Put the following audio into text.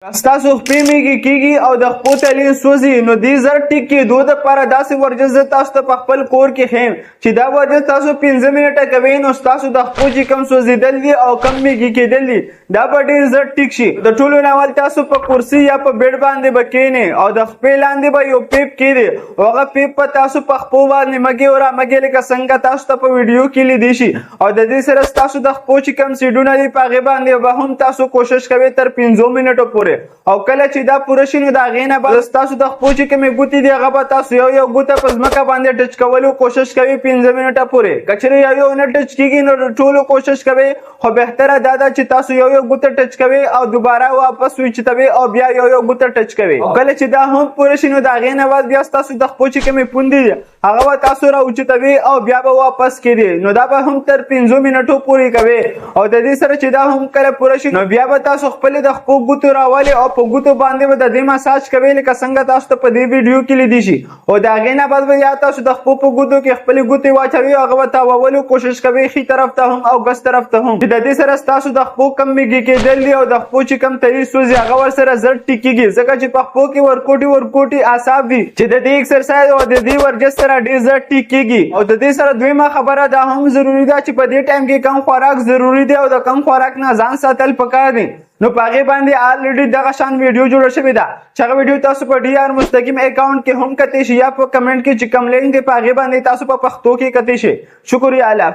تاسو خپې میږي کیږي او د خپو تلین سوځي نو دې زر ټیک کېدو دپاره داسې ورزش زه تاسو ته په خپل کور کې ښیم چې دا ورزش تاسو 15 منټه کوئ نو ستاسو د خپو چې کم سوځېدل دي او کم میږي کېدل دي دا به ډېر زر ټیک شي. د ټولو نه اول تاسو په کرسي یا په بیډ باندې به کښېنئ او د خپې لاندې به یو پیپ کېږدئ او هغه پیپ به تاسو په خپو باندې مږې او رامږې لکه څنګه تاسو ته په ویډیو کې لیدی شي او د دې سره ستاسو د خپو چې کم سیډونه دي په هغې باندې به هم تاسو کوشش کوئ تر 15 منټو پورې او کله چې دا پوره شي نو د هغې نه بعد ستاسو د خپو چې کومې ګوتې دي هغه به تاسو یو ګوته په ځمکه باندې ټچ کولو کوشش کوئ 15 منټه پورې. که چېرې یو نه ټچ کېږي نو د ټولو کوشش کوئ خو بهتره دا ده چې تاسو یو ګوته ټچ کوئ او دوباره واپس وچتوئ او بیا یو ګوته ټچ کوئ او کله چې دا هم پوره شي نو د هغې نه بعد بیا ستاسو د خپو چې کومې پوندې دي هغه به تاسو راوچتوئ او بیا به واپس کېږدئ نو دا به هم تر 15 منټو پورې کوئ او د دې سره چې دا هم کله پوره شي نو بیا به تاسو خپلې د خپو ګوتو راولئ او په ګوتو باندې به د دې مساج کوئ لکه څنګه تاسو ته په دې ویډیو کې لیدی شي او د هغې نه بعد به یا تاسو د خپو په ګوتو کې خپلې ګوتې واچوئ او هغه به تاوولو کوشش کوئ ښي طرف ته هم او ګس طرف ته هم چې د دې سره ستاسو د خپو کم میږي کېدل دي او د خپو چې کم تری سوځي هغه ورسره زر ټیکېږي ځکه چې په خپو کې ورکوټي اعصاب دي چې د دې ایکسرسایز او د دې ورزش سره ډېر زر ټیکېږي او د دې سره دویمه خبره دا هم ضروري ده چې په دې ټایم کې کم خوراک ضروري دی او د کم خوراک نه ځان ساتل پکار دي نو په هغې باندې الریډي دغه شان ویډیو جوړه شوې ده چې هغه ویډیو تاسو په ډي آر مستقیم اکاونټ کې هم کتی شي یا په کمنټ کې چې کوم لینک دی په هغې باندې تاسو په پښتو کې کتی شي. شکریه. الله